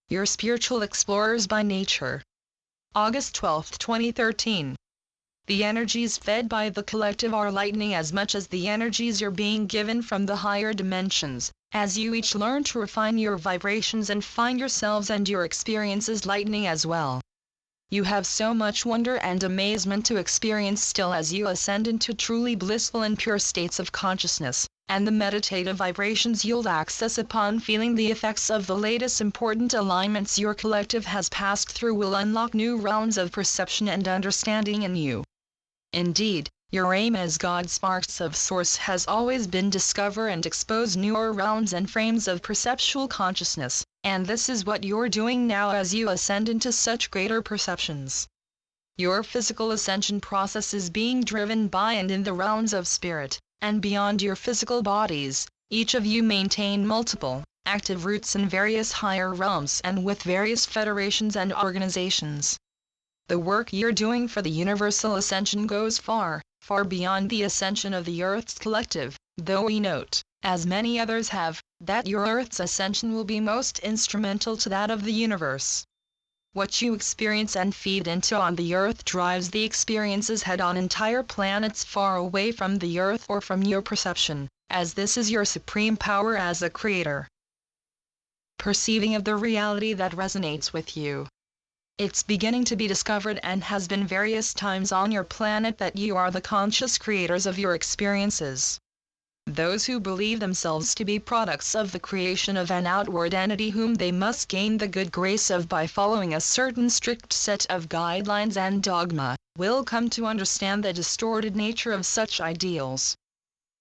Your spiritual explorers by nature. August 12, 2013. The energies fed by the collective are lightening as much as the energies you're being given from the higher dimensions, as you each learn to refine your vibrations and find yourselves and your experiences lightening as well. You have so much wonder and amazement to experience still as you ascend into truly blissful and pure states of consciousness, and the meditative vibrations you'll access upon feeling the effects of the latest important alignments your collective has passed through will unlock new realms of perception and understanding in you. Indeed, your aim as God sparks of Source has always been discover and expose newer realms and frames of perceptual consciousness, and this is what you're doing now as you ascend into such greater perceptions. Your physical ascension process is being driven by and in the realms of spirit, and beyond your physical bodies. Each of you maintain multiple, active roots in various higher realms and with various federations and organizations. The work you're doing for the universal ascension goes far, far beyond the ascension of the Earth's collective, though we note, as many others have, that your Earth's ascension will be most instrumental to that of the universe. What you experience and feed into on the Earth drives the experiences head on entire planets far away from the Earth or from your perception, as this is your supreme power as a creator. Perceiving of the reality that resonates with you. It's beginning to be discovered and has been various times on your planet that you are the conscious creators of your experiences. Those who believe themselves to be products of the creation of an outward entity whom they must gain the good grace of by following a certain strict set of guidelines and dogma, will come to understand the distorted nature of such ideals.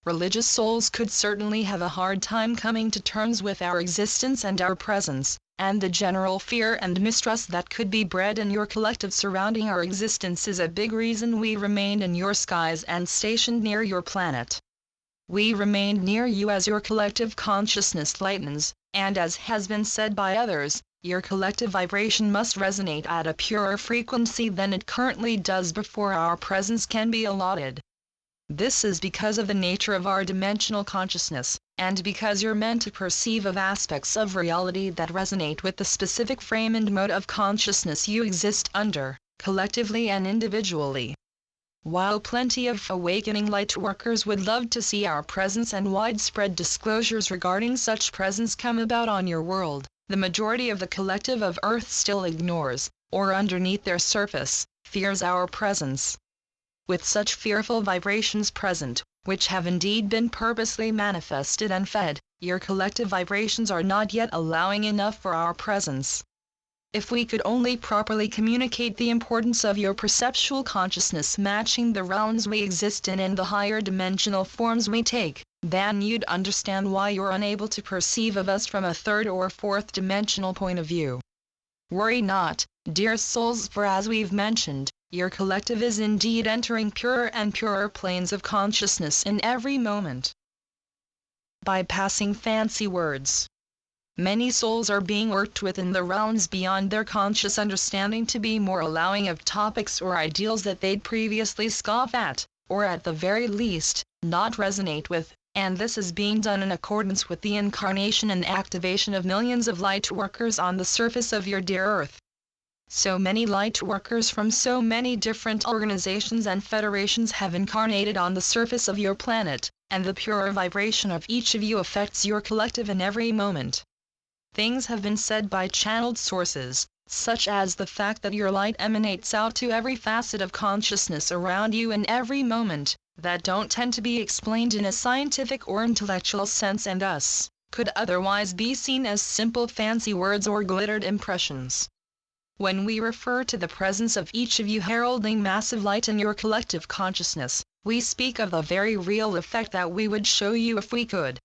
Religious souls could certainly have a hard time coming to terms with our existence and our presence, and the general fear and mistrust that could be bred in your collective surrounding our existence is a big reason we remained in your skies and stationed near your planet. We remained near you as your collective consciousness lightens, and as has been said by others, your collective vibration must resonate at a purer frequency than it currently does before our presence can be allotted. This is because of the nature of our dimensional consciousness, and because you're meant to perceive of aspects of reality that resonate with the specific frame and mode of consciousness you exist under, collectively and individually. While plenty of awakening light workers would love to see our presence and widespread disclosures regarding such presence come about on your world, the majority of the collective of Earth still ignores, or underneath their surface, fears our presence. With such fearful vibrations present, which have indeed been purposely manifested and fed, your collective vibrations are not yet allowing enough for our presence. If we could only properly communicate the importance of your perceptual consciousness matching the realms we exist in and the higher dimensional forms we take, then you'd understand why you're unable to perceive of us from a third or fourth dimensional point of view. Worry not, dear souls, for as we've mentioned, your collective is indeed entering purer and purer planes of consciousness in every moment. Bypassing fancy words. Many souls are being worked with in the realms beyond their conscious understanding to be more allowing of topics or ideals that they'd previously scoff at, or at the very least, not resonate with, and this is being done in accordance with the incarnation and activation of millions of light workers on the surface of your dear Earth. So many light workers from so many different organizations and federations have incarnated on the surface of your planet, and the pure vibration of each of you affects your collective in every moment. Things have been said by channeled sources, such as the fact that your light emanates out to every facet of consciousness around you in every moment, that don't tend to be explained in a scientific or intellectual sense and thus could otherwise be seen as simple fancy words or glittered impressions. When we refer to the presence of each of you heralding massive light in your collective consciousness, we speak of a very real effect that we would show you if we could.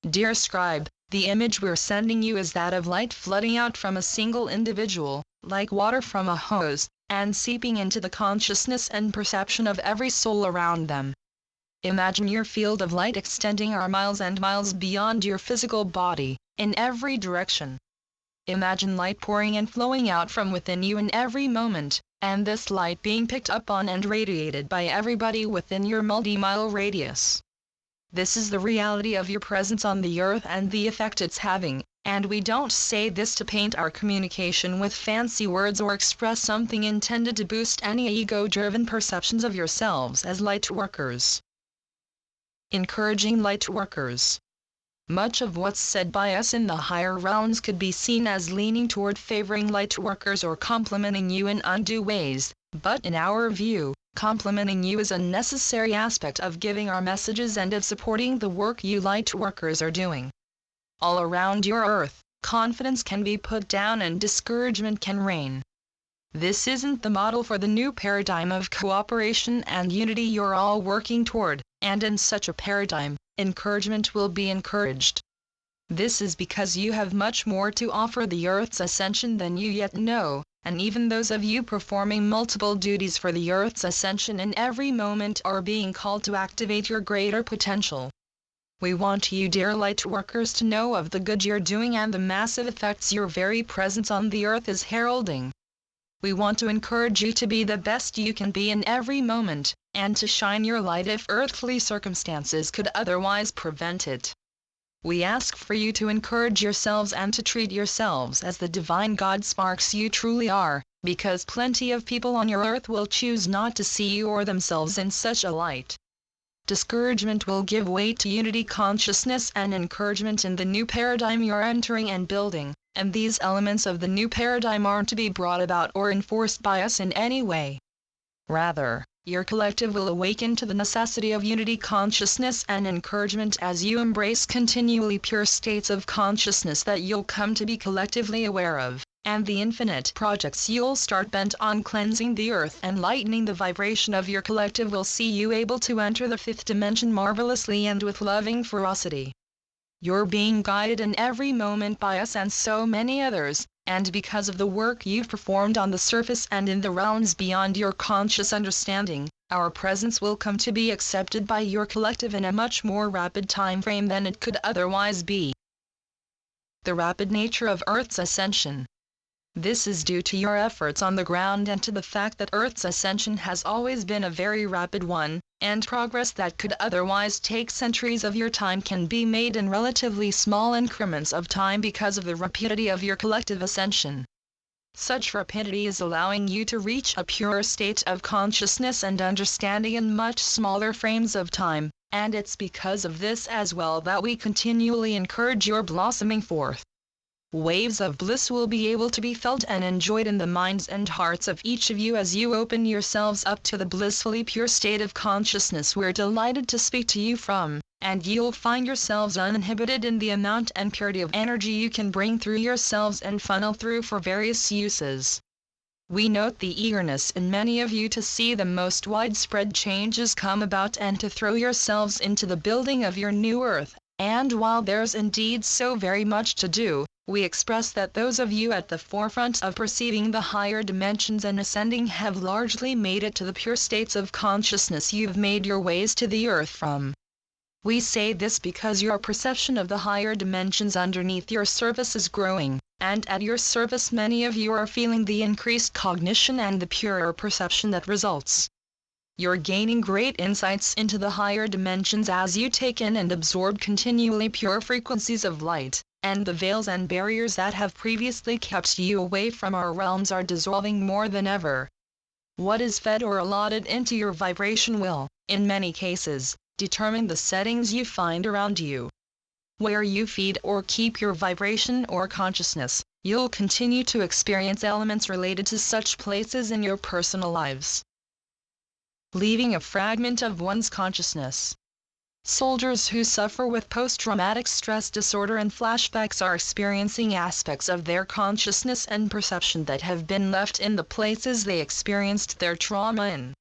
Dear scribe, the image we're sending you is that of light flooding out from a single individual, like water from a hose, and seeping into the consciousness and perception of every soul around them. Imagine your field of light extending miles and miles beyond your physical body, in every direction. Imagine light pouring and flowing out from within you in every moment, and this light being picked up on and radiated by everybody within your multi-mile radius. This is the reality of your presence on the Earth and the effect it's having, And we don't say this to paint our communication with fancy words or express something intended to boost any ego-driven perceptions of yourselves as light workers. Encouraging light workers. Much of what's said by us in the higher realms could be seen as leaning toward favoring light workers or complimenting you in undue ways, but in our view, complimenting you is a necessary aspect of giving our messages and of supporting the work you light workers are doing. All around your earth, confidence can be put down and discouragement can reign. This isn't the model for the new paradigm of cooperation and unity you're all working toward, and in such a paradigm, encouragement will be encouraged. This is because you have much more to offer the Earth's ascension than you yet know, and even those of you performing multiple duties for the Earth's ascension in every moment are being called to activate your greater potential. We want you, dear light workers, to know of the good you're doing and the massive effects your very presence on the Earth is heralding. We want to encourage you to be the best you can be in every moment, and to shine your light if earthly circumstances could otherwise prevent it. We ask for you to encourage yourselves and to treat yourselves as the divine God sparks you truly are, because plenty of people on your earth will choose not to see you or themselves in such a light. Discouragement will give way to unity consciousness and encouragement in the new paradigm you're entering and building, and these elements of the new paradigm aren't to be brought about or enforced by us in any way. Rather, your collective will awaken to the necessity of unity consciousness and encouragement as you embrace continually pure states of consciousness that you'll come to be collectively aware of, and the infinite projects you'll start bent on cleansing the earth and lightening the vibration of your collective will see you able to enter the fifth dimension marvelously and with loving ferocity. You're being guided in every moment by us and so many others, and because of the work you've performed on the surface and in the realms beyond your conscious understanding, our presence will come to be accepted by your collective in a much more rapid time frame than it could otherwise be. The rapid nature of Earth's ascension. This is due to your efforts on the ground and to the fact that Earth's ascension has always been a very rapid one, and progress that could otherwise take centuries of your time can be made in relatively small increments of time because of the rapidity of your collective ascension. Such rapidity is allowing you to reach a purer state of consciousness and understanding in much smaller frames of time, and it's because of this as well that we continually encourage your blossoming forth. Waves of bliss will be able to be felt and enjoyed in the minds and hearts of each of you as you open yourselves up to the blissfully pure state of consciousness we're delighted to speak to you from, and you'll find yourselves uninhibited in the amount and purity of energy you can bring through yourselves and funnel through for various uses. We note the eagerness in many of you to see the most widespread changes come about and to throw yourselves into the building of your new earth, and while there's indeed so very much to do, we express that those of you at the forefront of perceiving the higher dimensions and ascending have largely made it to the pure states of consciousness you've made your ways to the earth from. We say this because your perception of the higher dimensions underneath your surface is growing, and at your surface many of you are feeling the increased cognition and the purer perception that results. You're gaining great insights into the higher dimensions as you take in and absorb continually pure frequencies of light, and the veils and barriers that have previously kept you away from our realms are dissolving more than ever. What is fed or allotted into your vibration will, in many cases, determine the settings you find around you. Where you feed or keep your vibration or consciousness, you'll continue to experience elements related to such places in your personal lives. Leaving a fragment of one's consciousness. Soldiers who suffer with post-traumatic stress disorder and flashbacks are experiencing aspects of their consciousness and perception that have been left in the places they experienced their trauma in.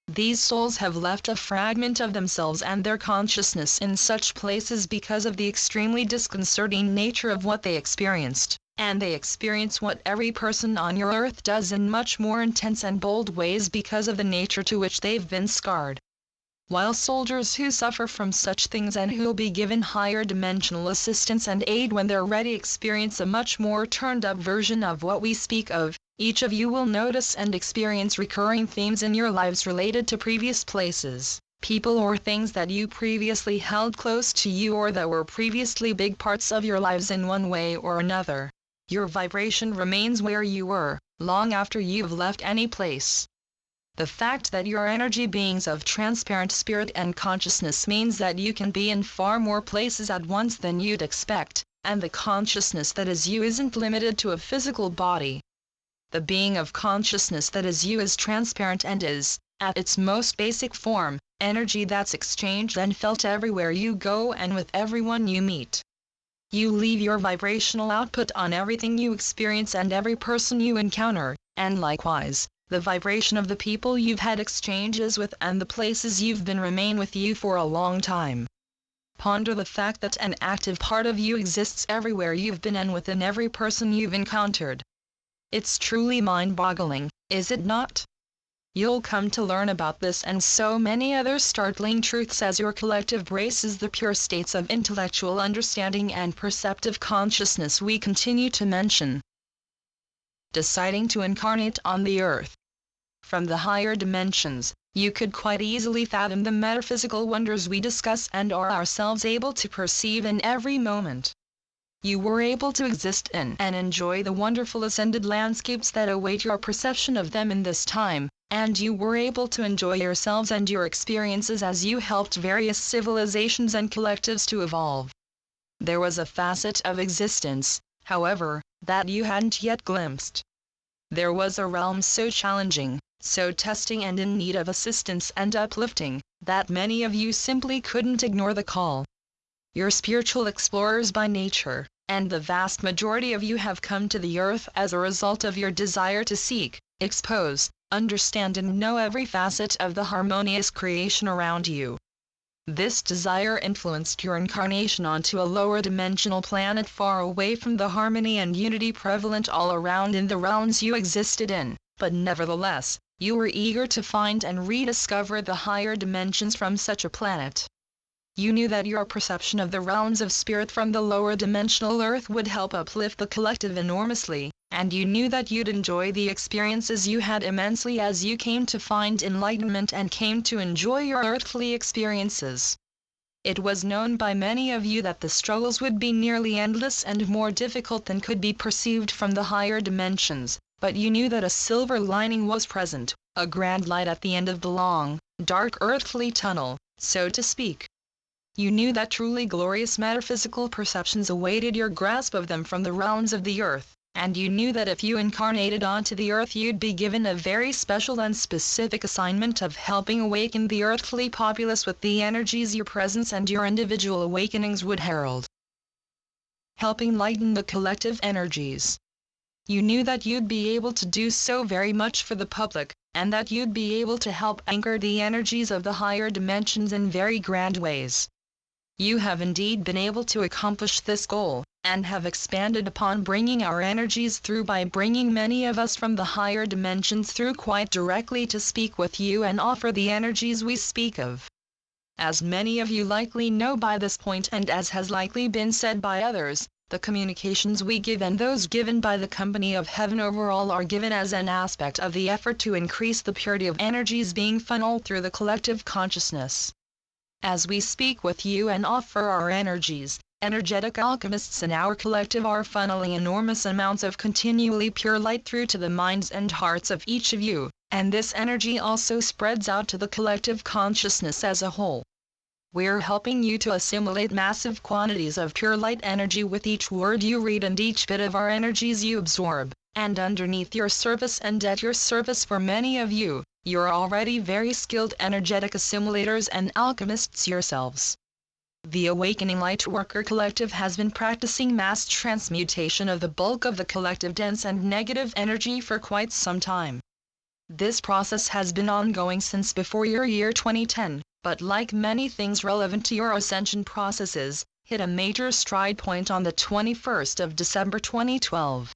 These souls have left a fragment of themselves and their consciousness in such places because of the extremely disconcerting nature of what they experienced, and they experience what every person on your earth does in much more intense and bold ways because of the nature to which they've been scarred. While soldiers who suffer from such things and who'll be given higher dimensional assistance and aid when they're ready experience a much more turned up version of what we speak of, each of you will notice and experience recurring themes in your lives related to previous places, people or things that you previously held close to you or that were previously big parts of your lives in one way or another. Your vibration remains where you were, long after you've left any place. The fact that you're energy beings of transparent spirit and consciousness means that you can be in far more places at once than you'd expect, and the consciousness that is you isn't limited to a physical body. The being of consciousness that is you is transparent and is, at its most basic form, energy that's exchanged and felt everywhere you go and with everyone you meet. You leave your vibrational output on everything you experience and every person you encounter, and likewise, the vibration of the people you've had exchanges with and the places you've been remain with you for a long time. Ponder the fact that an active part of you exists everywhere you've been and within every person you've encountered. It's truly mind-boggling, is it not? You'll come to learn about this and so many other startling truths as your collective braces the pure states of intellectual understanding and perceptive consciousness we continue to mention. Deciding to incarnate on the earth. From the higher dimensions, you could quite easily fathom the metaphysical wonders we discuss and are ourselves able to perceive in every moment. You were able to exist in and enjoy the wonderful ascended landscapes that await your perception of them in this time, and you were able to enjoy yourselves and your experiences as you helped various civilizations and collectives to evolve. There was a facet of existence, however, that you hadn't yet glimpsed. There was a realm so challenging, so testing and in need of assistance and uplifting, that many of you simply couldn't ignore the call. You're spiritual explorers by nature, and the vast majority of you have come to the earth as a result of your desire to seek, expose, understand and know every facet of the harmonious creation around you. This desire influenced your incarnation onto a lower dimensional planet far away from the harmony and unity prevalent all around in the realms you existed in, but nevertheless, you were eager to find and rediscover the higher dimensions from such a planet. You knew that your perception of the realms of spirit from the lower dimensional earth would help uplift the collective enormously, and you knew that you'd enjoy the experiences you had immensely as you came to find enlightenment and came to enjoy your earthly experiences. It was known by many of you that the struggles would be nearly endless and more difficult than could be perceived from the higher dimensions, but you knew that a silver lining was present, a grand light at the end of the long, dark earthly tunnel, so to speak. You knew that truly glorious metaphysical perceptions awaited your grasp of them from the realms of the earth, and you knew that if you incarnated onto the earth you'd be given a very special and specific assignment of helping awaken the earthly populace with the energies your presence and your individual awakenings would herald. Helping lighten the collective energies. You knew that you'd be able to do so very much for the public, and that you'd be able to help anchor the energies of the higher dimensions in very grand ways. You have indeed been able to accomplish this goal, and have expanded upon bringing our energies through by bringing many of us from the higher dimensions through quite directly to speak with you and offer the energies we speak of. As many of you likely know by this point and as has likely been said by others, the communications we give and those given by the company of heaven overall are given as an aspect of the effort to increase the purity of energies being funneled through the collective consciousness. As we speak with you and offer our energies, energetic alchemists in our collective are funneling enormous amounts of continually pure light through to the minds and hearts of each of you, and this energy also spreads out to the collective consciousness as a whole. We're helping you to assimilate massive quantities of pure light energy with each word you read and each bit of our energies you absorb, and underneath your service and at your service for many of you, you're already very skilled energetic assimilators and alchemists yourselves. The Awakening Lightworker Collective has been practicing mass transmutation of the bulk of the collective dense and negative energy for quite some time. This process has been ongoing since before your year 2010, but like many things relevant to your ascension processes, hit a major stride point on the 21st of December 2012.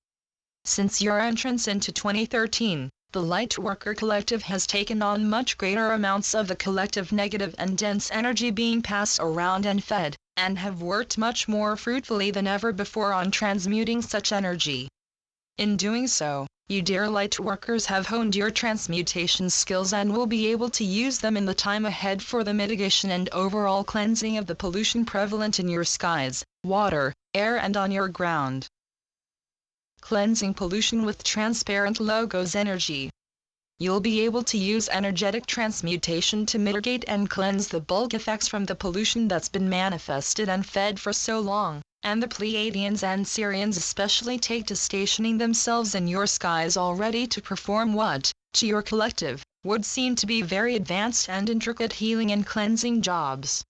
Since your entrance into 2013, the Lightworker Collective has taken on much greater amounts of the collective negative and dense energy being passed around and fed, and have worked much more fruitfully than ever before on transmuting such energy. In doing so, you dear light workers have honed your transmutation skills and will be able to use them in the time ahead for the mitigation and overall cleansing of the pollution prevalent in your skies, water, air and on your ground. Cleansing pollution with transparent logos energy. You'll be able to use energetic transmutation to mitigate and cleanse the bulk effects from the pollution that's been manifested and fed for so long, and the Pleiadians and Sirians especially take to stationing themselves in your skies all ready to perform what, to your collective, would seem to be very advanced and intricate healing and cleansing jobs.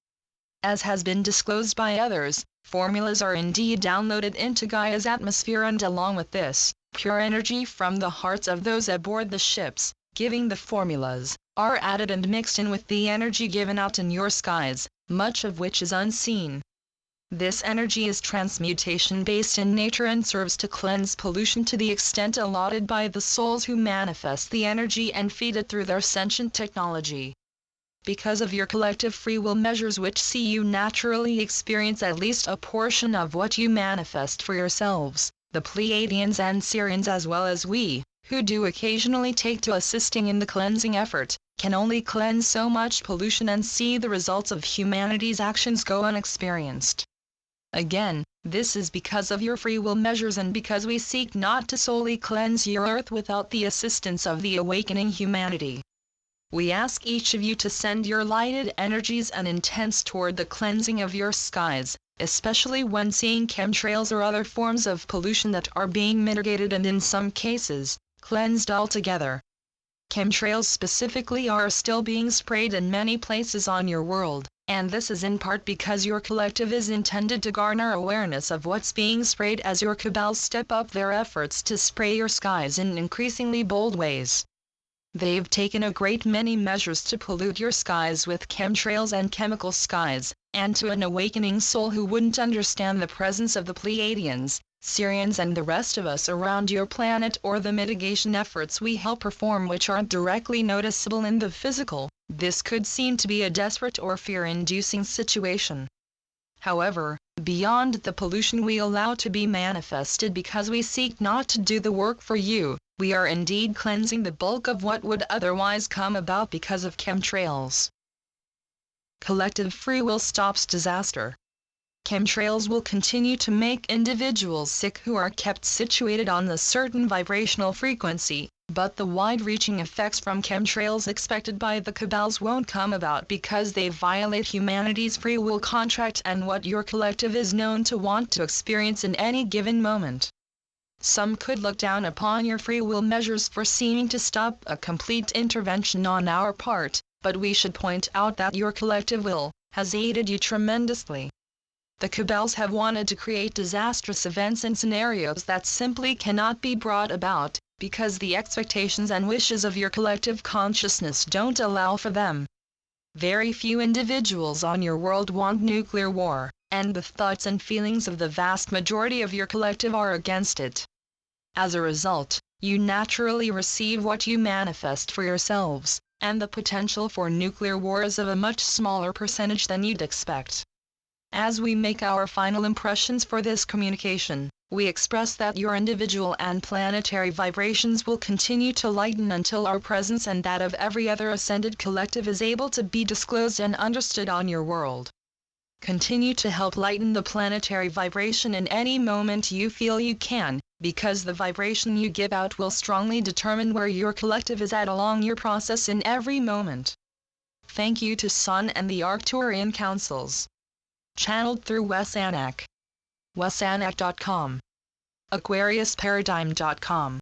As has been disclosed by others, formulas are indeed downloaded into Gaia's atmosphere, and along with this, pure energy from the hearts of those aboard the ships, giving the formulas, are added and mixed in with the energy given out in your skies, much of which is unseen. This energy is transmutation-based in nature and serves to cleanse pollution to the extent allotted by the souls who manifest the energy and feed it through their sentient technology. Because of your collective free will measures which see you naturally experience at least a portion of what you manifest for yourselves, the Pleiadians and Sirians as well as we, who do occasionally take to assisting in the cleansing effort, can only cleanse so much pollution and see the results of humanity's actions go unexperienced. Again, this is because of your free will measures and because we seek not to solely cleanse your earth without the assistance of the awakening humanity. We ask each of you to send your lighted energies and intents toward the cleansing of your skies, especially when seeing chemtrails or other forms of pollution that are being mitigated and in some cases, cleansed altogether. Chemtrails specifically are still being sprayed in many places on your world, and this is in part because your collective is intended to garner awareness of what's being sprayed as your cabals step up their efforts to spray your skies in increasingly bold ways. They've taken a great many measures to pollute your skies with chemtrails and chemical skies, and to an awakening soul who wouldn't understand the presence of the Pleiadians, Sirians and the rest of us around your planet or the mitigation efforts we help perform which aren't directly noticeable in the physical, this could seem to be a desperate or fear-inducing situation. However, beyond the pollution we allow to be manifested because we seek not to do the work for you, we are indeed cleansing the bulk of what would otherwise come about because of chemtrails. Collective free will stops disaster. Chemtrails will continue to make individuals sick who are kept situated on a certain vibrational frequency, but the wide-reaching effects from chemtrails expected by the cabals won't come about because they violate humanity's free will contract and what your collective is known to want to experience in any given moment. Some could look down upon your free will measures for seeming to stop a complete intervention on our part, but we should point out that your collective will has aided you tremendously. The cabals have wanted to create disastrous events and scenarios that simply cannot be brought about, because the expectations and wishes of your collective consciousness don't allow for them. Very few individuals on your world want nuclear war, and the thoughts and feelings of the vast majority of your collective are against it. As a result, you naturally receive what you manifest for yourselves, and the potential for nuclear war is of a much smaller percentage than you'd expect. As we make our final impressions for this communication, we express that your individual and planetary vibrations will continue to lighten until our presence and that of every other ascended collective is able to be disclosed and understood on your world. Continue to help lighten the planetary vibration in any moment you feel you can, because the vibration you give out will strongly determine where your collective is at along your process in every moment. Thank you to Saan and the Arcturian Councils. Channeled through Wesanak. Wesanak.com. AquariusParadigm.com